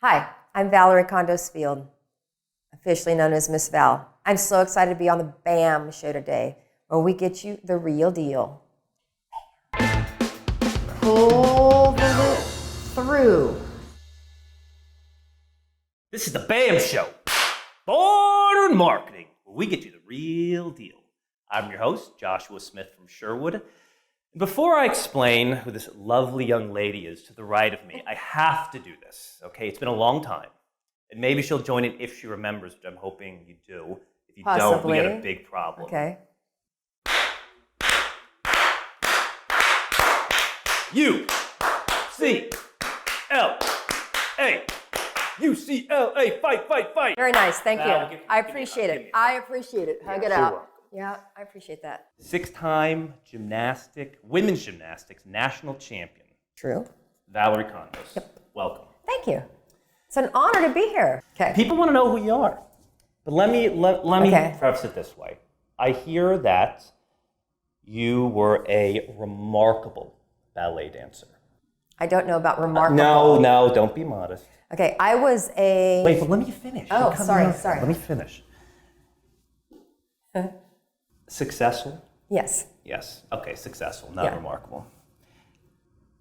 Hi, I'm Valorie Kondos Field, officially known as Miss Val. I'm so excited to be on the BAM show today, where we get you the real deal. Pull the loop through. This is the BAM show, Barter and Marketing, where we get you the real deal. I'm your host, Joshua Smith from Sherwood. Before I explain who this lovely young lady is to the right of me, I have to do this, okay? It's been a long time. And maybe she'll join in if she remembers, which I'm hoping you do. If you don't, we got a big problem. Okay. UCLA. UCLA, fight, fight, fight. Very nice, thank you. Val, I appreciate it. I appreciate it. Hug it out. Yeah, I appreciate that. 6-time women's gymnastics national champion. True. Valorie Kondos. Yep. Welcome. Thank you. It's an honor to be here. Okay. People want to know who you are. But let me preface it this way. I hear that you were a remarkable ballet dancer. I don't know about remarkable. No, don't be modest. Okay, I was a... Wait, but let me finish. Oh, sorry. Let me finish. Successful? Yes. Yes. Okay, successful, not remarkable.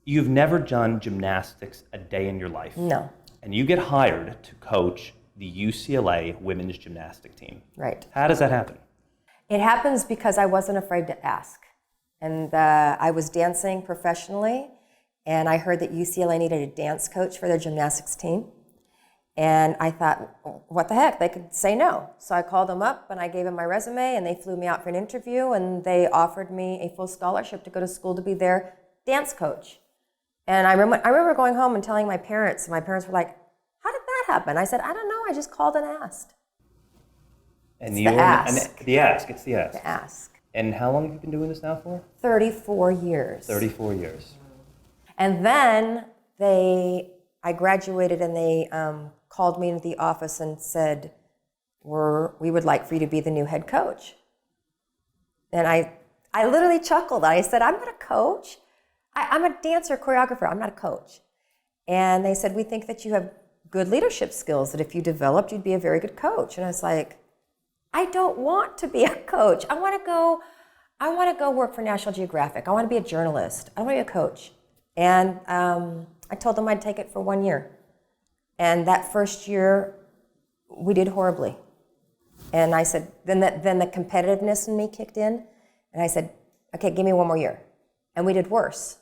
You've never done gymnastics a day in your life. No. And you get hired to coach the UCLA women's gymnastic team. Right. How does that happen? It happens because I wasn't afraid to ask. And I was dancing professionally, and I heard that UCLA needed a dance coach for their gymnastics team. And I thought, what the heck, they could say no. So I called them up and I gave them my resume and they flew me out for an interview and they offered me a full scholarship to go to school to be their dance coach. And I remember going home and telling my parents, and my parents were like, how did that happen? I said, I don't know, I just called and asked. And it's the ask. It's the ask. The ask. And how long have you been doing this now for? 34 years. 34 years. And then I graduated and they called me into the office and said, we would like for you to be the new head coach. And I literally chuckled. I said, I'm not a coach. I'm a dancer, choreographer. I'm not a coach. And they said, we think that you have good leadership skills, that if you developed, you'd be a very good coach. And I was like, I don't want to be a coach. I want to go work for National Geographic. I want to be a journalist. I want to be a coach. And I told them I'd take it for 1 year. And that first year, we did horribly. And I said, then the competitiveness in me kicked in. And I said, okay, give me 1 more year. And we did worse.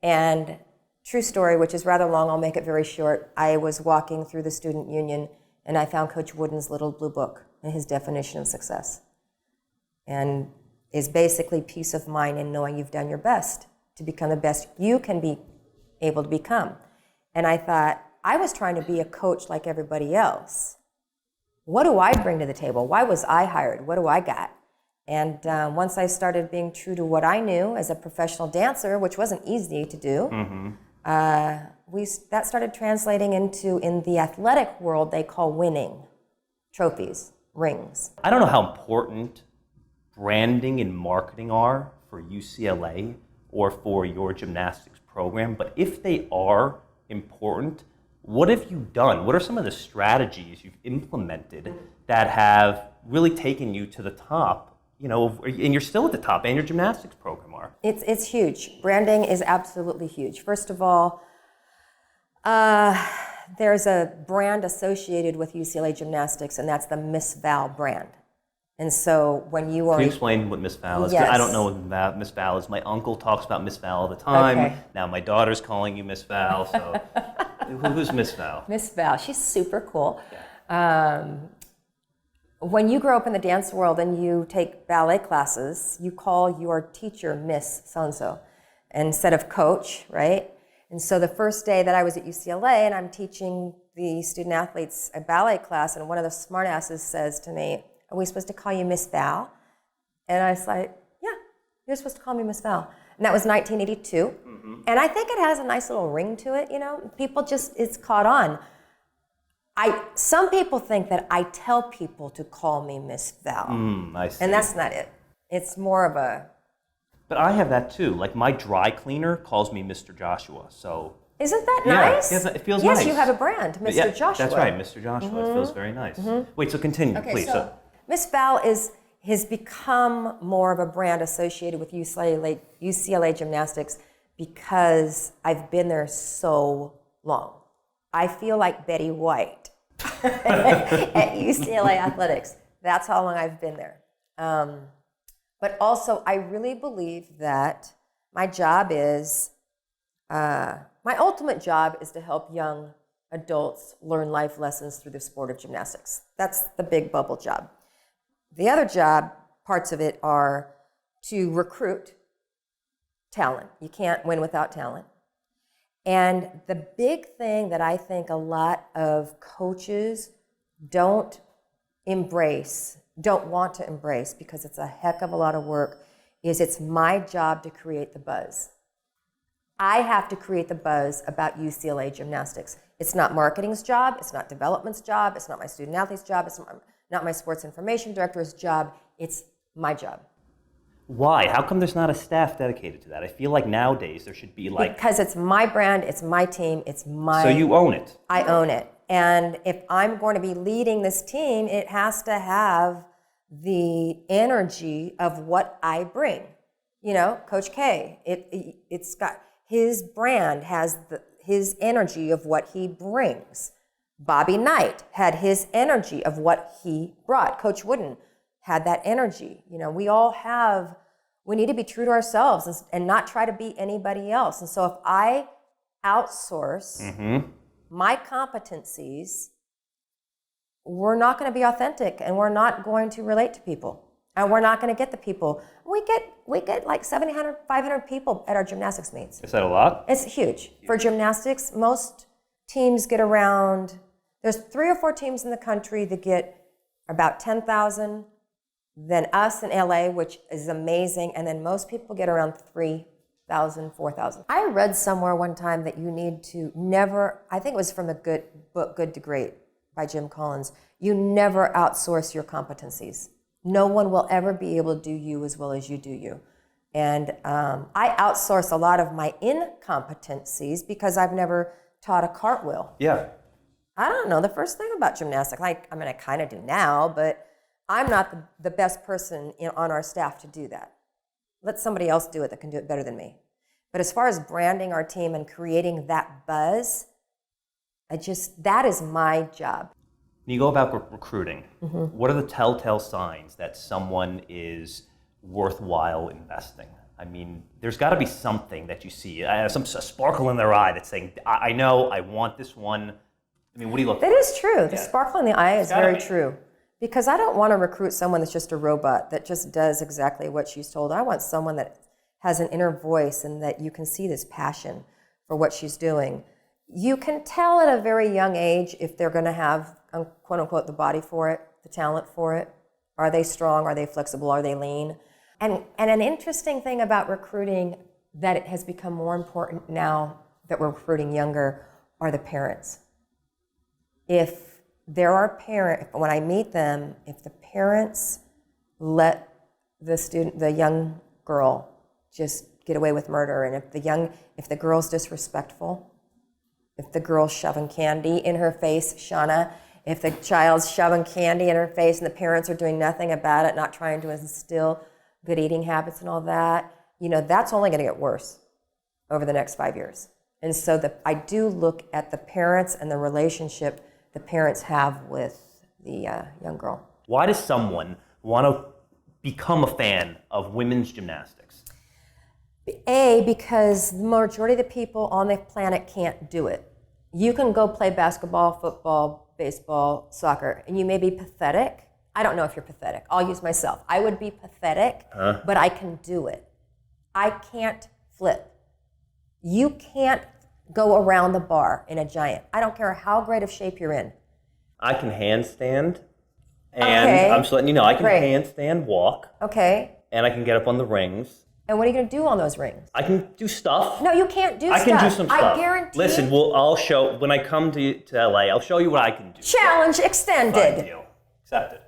And true story, which is rather long, I'll make it very short. I was walking through the student union and I found Coach Wooden's little blue book and his definition of success. And is basically peace of mind in knowing you've done your best to become the best you can be able to become. And I thought, I was trying to be a coach like everybody else. What do I bring to the table? Why was I hired? What do I got? And once I started being true to what I knew as a professional dancer, which wasn't easy to do, that started translating into, in the athletic world, they call winning. Trophies, rings. I don't know how important branding and marketing are for UCLA or for your gymnastics program, but if they are important, what have you done? What are some of the strategies you've implemented that have really taken you to the top? You know, and you're still at the top, and your gymnastics program are. It's huge. Branding is absolutely huge. First of all, there's a brand associated with UCLA Gymnastics, and that's the Miss Val brand. And so when you are... Can you explain what Miss Val is? Yes. I don't know what Miss Val is. My uncle talks about Miss Val all the time. Okay. Now my daughter's calling you Miss Val, so who's Miss Val? Miss Val, she's super cool. Yeah. When you grow up in the dance world and you take ballet classes, you call your teacher Miss so-and-so instead of coach, right? And so the first day that I was at UCLA and I'm teaching the student athletes a ballet class, and one of the smartasses says to me, are we supposed to call you Miss Val? And I was like, yeah, you're supposed to call me Miss Val. And that was 1982. And I think it has a nice little ring to it, you know? People it's caught on. Some people think that I tell people to call me Miss Val. I see. And that's not it. It's more of a... But I have that too. Like my dry cleaner calls me Mr. Joshua. So Isn't that Yeah, nice? yes, it feels yes, nice. you have a brand, Mr. Yeah, Joshua. that's right, Mr. Joshua. It feels very nice. Wait, so continue, Okay, please. so Miss Val has become more of a brand associated with UCLA Gymnastics because I've been there so long. I feel like Betty White at UCLA Athletics. That's how long I've been there. But also, I really believe that my ultimate job is to help young adults learn life lessons through the sport of gymnastics. That's the big bubble job. The other job, parts of it, are to recruit talent. You can't win without talent. And the big thing that I think a lot of coaches don't want to embrace, because it's a heck of a lot of work, is it's my job to create the buzz. I have to create the buzz about UCLA Gymnastics. It's not marketing's job, it's not development's job, it's not my student athlete's job, it's not my sports information director's job, it's my job. Why? How come there's not a staff dedicated to that? I feel like nowadays there should be like... Because it's my brand, it's my team, it's my... So you own it. I own it. And if I'm going to be leading this team, it has to have the energy of what I bring. You know, Coach K, it's got... His brand has his energy of what he brings. Bobby Knight had his energy of what he brought. Coach Wooden had that energy. You know, we need to be true to ourselves and not try to be anybody else. And so if I outsource my competencies, we're not going to be authentic, and we're not going to relate to people. And we're not going to get the people. We get like 700, 500 people at our gymnastics meets. Is that a lot? It's huge. For gymnastics, most teams get around, there's 3 or 4 teams in the country that get about 10,000, then us in LA, which is amazing, and then most people get around 3,000, 4,000. I read somewhere one time that you need to never, I think it was from a good book, Good to Great, by Jim Collins, you never outsource your competencies. No one will ever be able to do you as well as you do you. And I outsource a lot of my incompetencies because I've never taught a cartwheel. Yeah. I don't know the first thing about gymnastics. I kind of do now, but I'm not the best person on our staff to do that. Let somebody else do it that can do it better than me. But as far as branding our team and creating that buzz, that is my job. When you go about recruiting, what are the telltale signs that someone is worthwhile investing? I mean, there's got to be something that you see, a sparkle in their eye that's saying, I know, I want this one. I mean, what do you look for? That is true. The sparkle in the eye is very true. Because I don't want to recruit someone that's just a robot that just does exactly what she's told. I want someone that has an inner voice and that you can see this passion for what she's doing. You can tell at a very young age if they're going to have, quote unquote, the body for it, the talent for it. Are they strong? Are they flexible? Are they lean? And an interesting thing about recruiting that it has become more important now that we're recruiting younger are the parents. If there are parents, when I meet them, if the parents let the young girl just get away with murder, and if the girl's disrespectful, if the girl's shoving candy in her face, Shauna, if the child's shoving candy in her face and the parents are doing nothing about it, not trying to instill good eating habits and all that, that's only going to get worse over the next 5 years. And so I do look at the parents and the relationship the parents have with the young girl. Why does someone want to become a fan of women's gymnastics? Because the majority of the people on the planet can't do it. You can go play basketball, football, baseball, soccer, and you may be pathetic. I don't know if you're pathetic. I'll use myself. I would be pathetic, but I can do it. I can't flip. You can't go around the bar in a giant. I don't care how great of shape you're in. I can handstand, and I'm just letting you know, I can handstand walk. Okay. And I can get up on the rings. And what are you going to do on those rings? I can do stuff. No, you can't do stuff. I can do some stuff. I guarantee. Listen, I'll show, when I come to LA, I'll show you what I can do. Challenge extended. Fine deal. Accepted.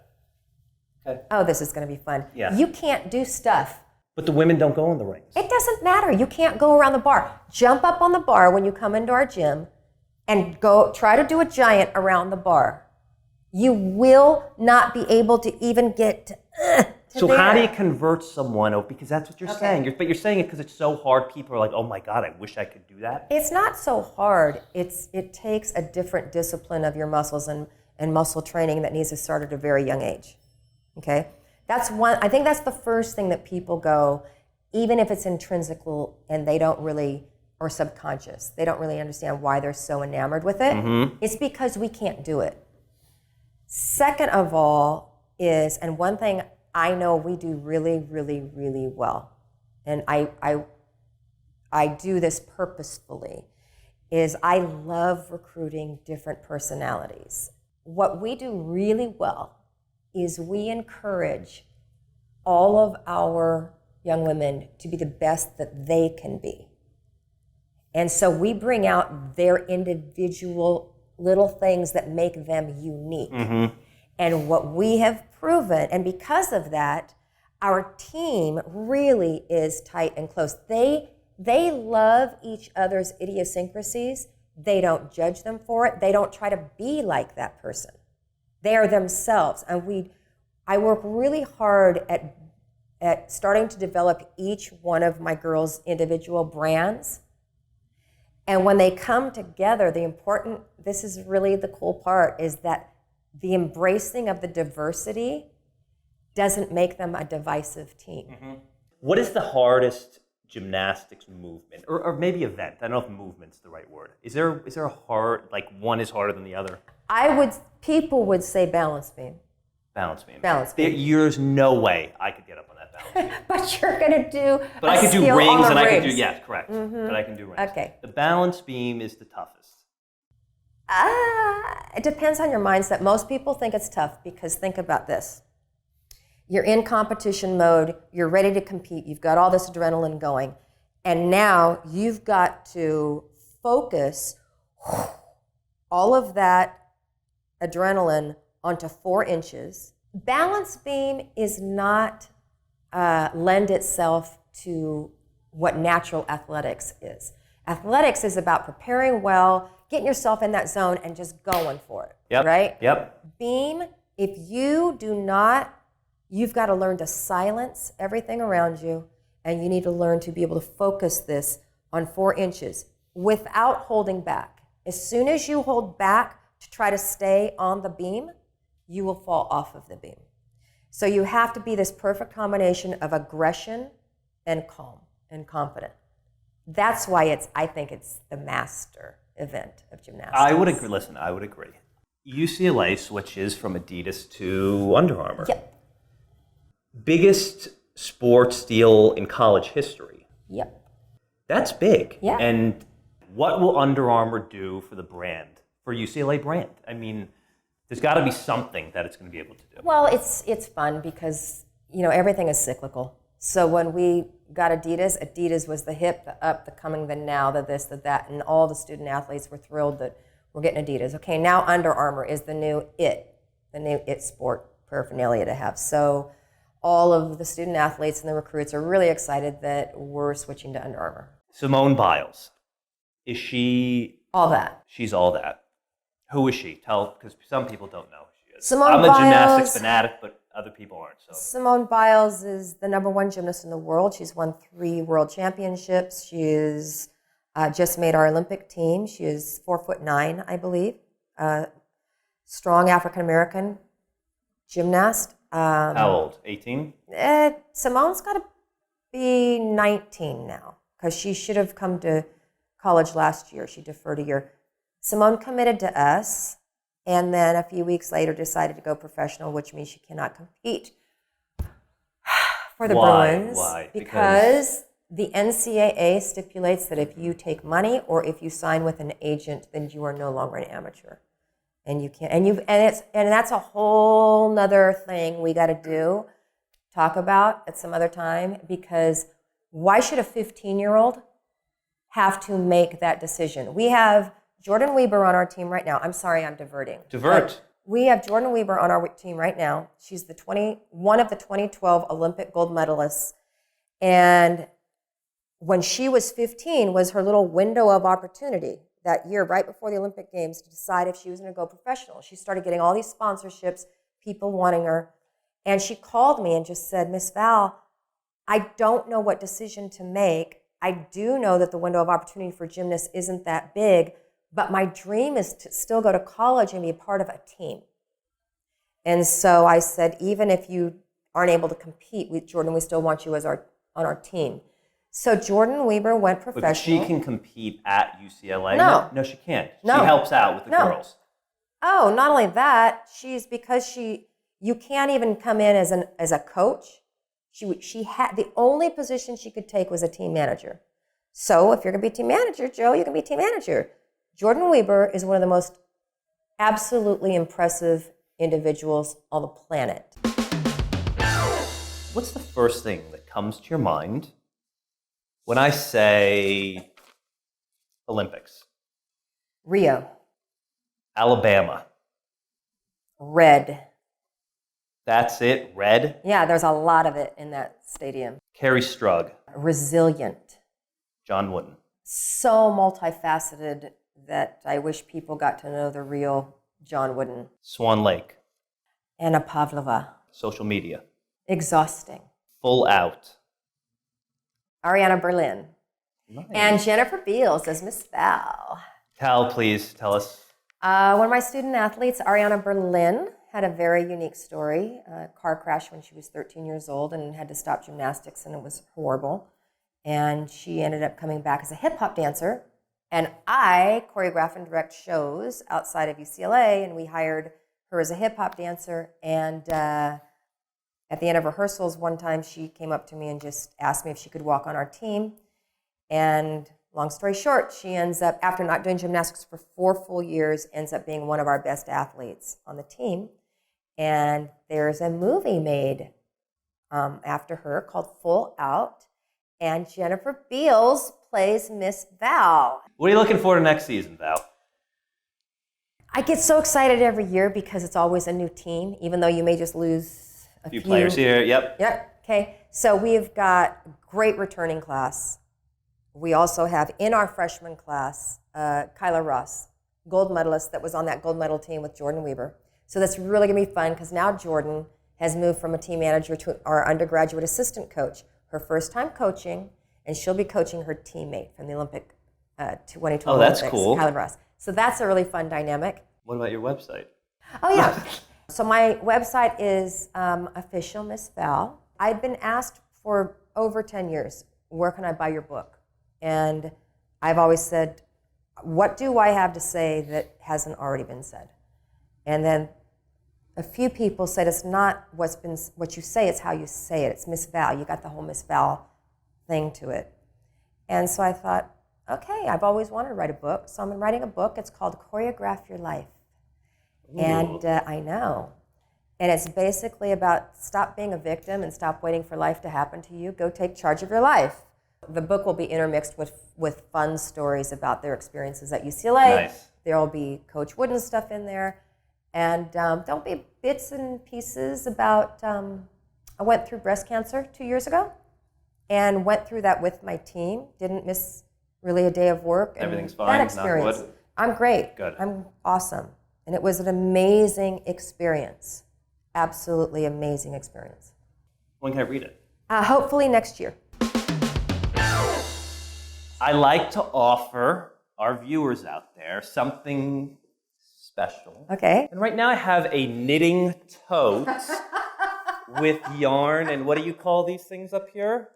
Okay. Oh, this is going to be fun. Yeah. You can't do stuff But the women don't go in the rings. It doesn't matter. You can't go around the bar. Jump up on the bar when you come into our gym and go try to do a giant around the bar. You will not be able to even get to So there. how do you convert someone? Because that's what you're saying. But you're saying it because it's so hard. People are like, oh my God, I wish I could do that. It's not so hard. It takes a different discipline of your muscles and muscle training that needs to start at a very young age. Okay? I think that's the first thing that people go, even if it's intrinsical and they don't really, or subconscious, they don't really understand why they're so enamored with it. Mm-hmm. It's because we can't do it. Second of all is, and one thing I know we do really, really, really well, and I do this purposefully, is I love recruiting different personalities. What we do really well is we encourage all of our young women to be the best that they can be. And so we bring out their individual little things that make them unique. Mm-hmm. And what we have proven, and because of that, our team really is tight and close. They love each other's idiosyncrasies. They don't judge them for it. They don't try to be like that person. They are themselves. And I work really hard at starting to develop each one of my girls' individual brands. And when they come together, this is really the cool part, is that the embracing of the diversity doesn't make them a divisive team. Mm-hmm. What is the hardest gymnastics movement, or maybe event? I don't know if movement's the right word. Is there a hard, like one is harder than the other? People would say balance beam. Balance beam. Balance beam. There's no way I could get up on that balance beam. But you're going to do But I could do rings and I could do, yes, correct. Mm-hmm. But I can do rings. Okay. The balance beam is the toughest. It depends on your mindset. Most people think it's tough because think about this. You're in competition mode, you're ready to compete, you've got all this adrenaline going, and now you've got to focus all of that adrenaline onto 4 inches. Balance beam is not lend itself to what natural athletics is. Athletics is about preparing well, getting yourself in that zone and just going for it, yep. Right? Yep. Beam, if you do not, you've got to learn to silence everything around you, and you need to learn to be able to focus this on 4 inches without holding back. As soon as you hold back to try to stay on the beam, you will fall off of the beam. So you have to be this perfect combination of aggression and calm and confident. That's why I think it's the master event of gymnastics. I would agree. Listen, I would agree. UCLA switches from Adidas to Under Armour. Yep. Biggest sports deal in college history. Yep. That's big. Yeah. And what will Under Armour do for the brand, for UCLA brand? I mean, there's got to be something that it's going to be able to do. Well, it's fun because, everything is cyclical. So when we got Adidas was the hip, the up, the coming, the now, the this, the that, and all the student athletes were thrilled that we're getting Adidas. Okay, now Under Armour is the new it sport paraphernalia to have. So all of the student athletes and the recruits are really excited that we're switching to Under Armour. Simone Biles, is she... All that. She's all that. Who is she? Because some people don't know who she is. Simone I'm a Biles, gymnastics fanatic, but other people aren't. So Simone Biles is the #1 gymnast in the world. She's won 3 world championships. She's just made our Olympic team. She is 4'9", I believe. Strong African-American gymnast. how old? 18? Simone's got to be 19 now because she should have come to college last year. She deferred a year. Simone committed to us and then a few weeks later decided to go professional, which means she cannot compete for the Bruins. Why? Because the NCAA stipulates that if you take money or if you sign with an agent, then you are no longer an amateur. And you can't, and that's a whole nother thing we got to talk about at some other time, because why should a 15-year-old have to make that decision? We have Jordan Weber on our team right now. I'm sorry, I'm diverting. Divert. We have Jordan Weber on our team right now. She's one of the 2012 Olympic gold medalists, And when she was 15 was her little window of opportunity that year, right before the Olympic Games, to decide if she was going to go professional. She started getting all these sponsorships, people wanting her. And she called me and just said, Miss Val, I don't know what decision to make. I do know that the window of opportunity for gymnasts isn't that big, but my dream is to still go to college and be a part of a team. And so I said, even if you aren't able to compete with Jordan, we still want you as on our team. So Jordan Weber went professional. But she can compete at UCLA? No. She can't. No. She helps out with the girls. Oh, not only that, you can't even come in as a coach. She had the only position she could take was a team manager. So if you're going to be a team manager, Joe, you can be a team manager. Jordan Weber is one of the most absolutely impressive individuals on the planet. What's the first thing that comes to your mind when I say Olympics? Rio. Alabama. Red. That's it? Red? Yeah, there's a lot of it in that stadium. Carrie Strug. Resilient. John Wooden. So multifaceted that I wish people got to know the real John Wooden. Swan Lake. Anna Pavlova. Social media. Exhausting. Full Out. Ariana Berlin. Nice. And Jennifer Beals as Miss Val. Please tell us. One of my student athletes, Ariana Berlin, had a very unique story. A car crash when she was 13 years old and had to stop gymnastics, and it was horrible. And she ended up coming back as a hip-hop dancer. And I choreograph and direct shows outside of UCLA, and we hired her as a hip-hop dancer. And at the end of rehearsals, one time she came up to me and just asked me if she could walk on our team. And long story short, she ends up, after not doing gymnastics for 4 full years, ends up being one of our best athletes on the team. And there's a movie made after her called Full Out. And Jennifer Beals plays Miss Val. What are you looking forward to next season, Val? I get so excited every year because it's always a new team, even though you may just lose a few players here, yep. Yep, okay. So we've got a great returning class. We also have in our freshman class, Kyla Ross, gold medalist that was on that gold medal team with Jordan Weber. So that's really gonna be fun because now Jordan has moved from a team manager to our undergraduate assistant coach. Her first time coaching, and she'll be coaching her teammate from the Olympic 2012 Oh, that's Olympics, cool. Kyla Ross. So that's a really fun dynamic. What about your website? Oh, yeah. So my website is Official Miss Val. I've been asked for over 10 years, where can I buy your book? And I've always said, what do I have to say that hasn't already been said? And then a few people said, it's not what you say, it's how you say it. It's Miss Val. You got the whole Miss Val thing to it. And so I thought, okay, I've always wanted to write a book, so I'm writing a book. It's called Choreograph Your Life. Ooh. And I know. And it's basically about stop being a victim and stop waiting for life to happen to you. Go take charge of your life. The book will be intermixed with fun stories about their experiences at UCLA. Nice. There will be Coach Wooden stuff in there. And there'll be bits and pieces about, I went through breast cancer 2 years ago and went through that with my team. Didn't miss really a day of work. And everything's fine. That experience. Not wood. I'm great. Good. I'm awesome. And it was an amazing experience. Absolutely amazing experience. When can I read it? Hopefully next year. I like to offer our viewers out there something special. Okay. And right now I have a knitting tote with yarn and what do you call these things up here?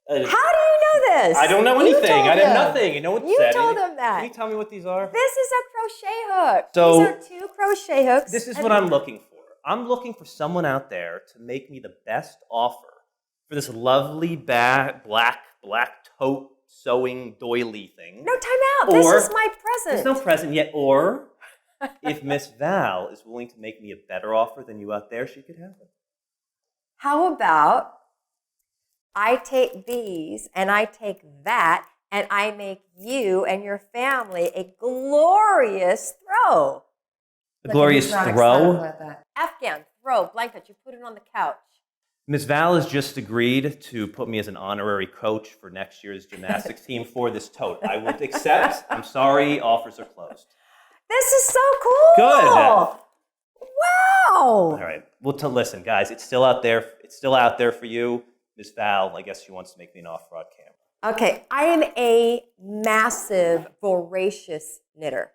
How do you know this? I don't know anything. I did nothing. You know what You said? told them that. Can you tell me what these are? This is a crochet hook. So, these are 2 crochet hooks. This is what I'm looking for. I'm looking for someone out there to make me the best offer for this lovely black tote sewing doily thing. No, time out. This is my present. There's no present yet. Or if Miss Val is willing to make me a better offer than you out there, she could have it. How about I take these and I take that and I make you and your family a glorious throw. A glorious throw? Afghan throw blanket. You put it on the couch. Ms. Val has just agreed to put me as an honorary coach for next year's gymnastics team for this tote. I will accept. I'm sorry, offers are closed. This is so cool. Good. Wow. All right. Well, listen, guys, it's still out there. It's still out there for you. Ms. Val, I guess she wants to make me an off-broad camera. Okay, I am a massive, voracious knitter.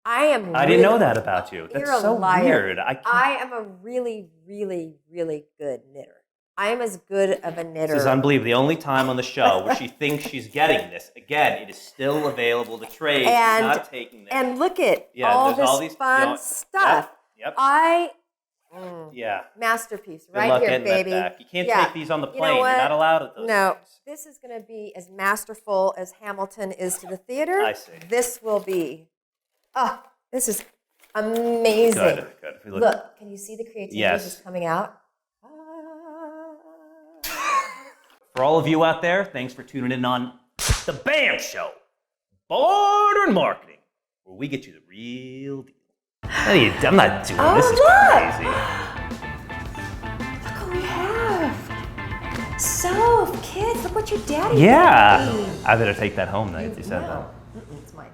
I didn't know that about you. You're That's a so liar. weird. I am a really, really, really good knitter. I am as good of a knitter. This is unbelievable. The only time on the show where she thinks she's getting this. Again, it is still available to trade. She's not taking this. And look at all this fun stuff. Yep. Masterpiece Good right luck here, getting baby. that back. You can't take these on the plane. You know what? You're not allowed at those No, things. this is going to be as masterful as Hamilton is to the theater. I see. This will be. Oh, this is amazing. Good. Look, can you see the creativity just coming out? For all of you out there, thanks for tuning in on The BAM Show, Barter and Marketing, where we get you the real deal. I'm not doing this. Is crazy. Look what we have. So, kids, look what your daddy Yeah. made. I better take that home now. You said that. It's mine.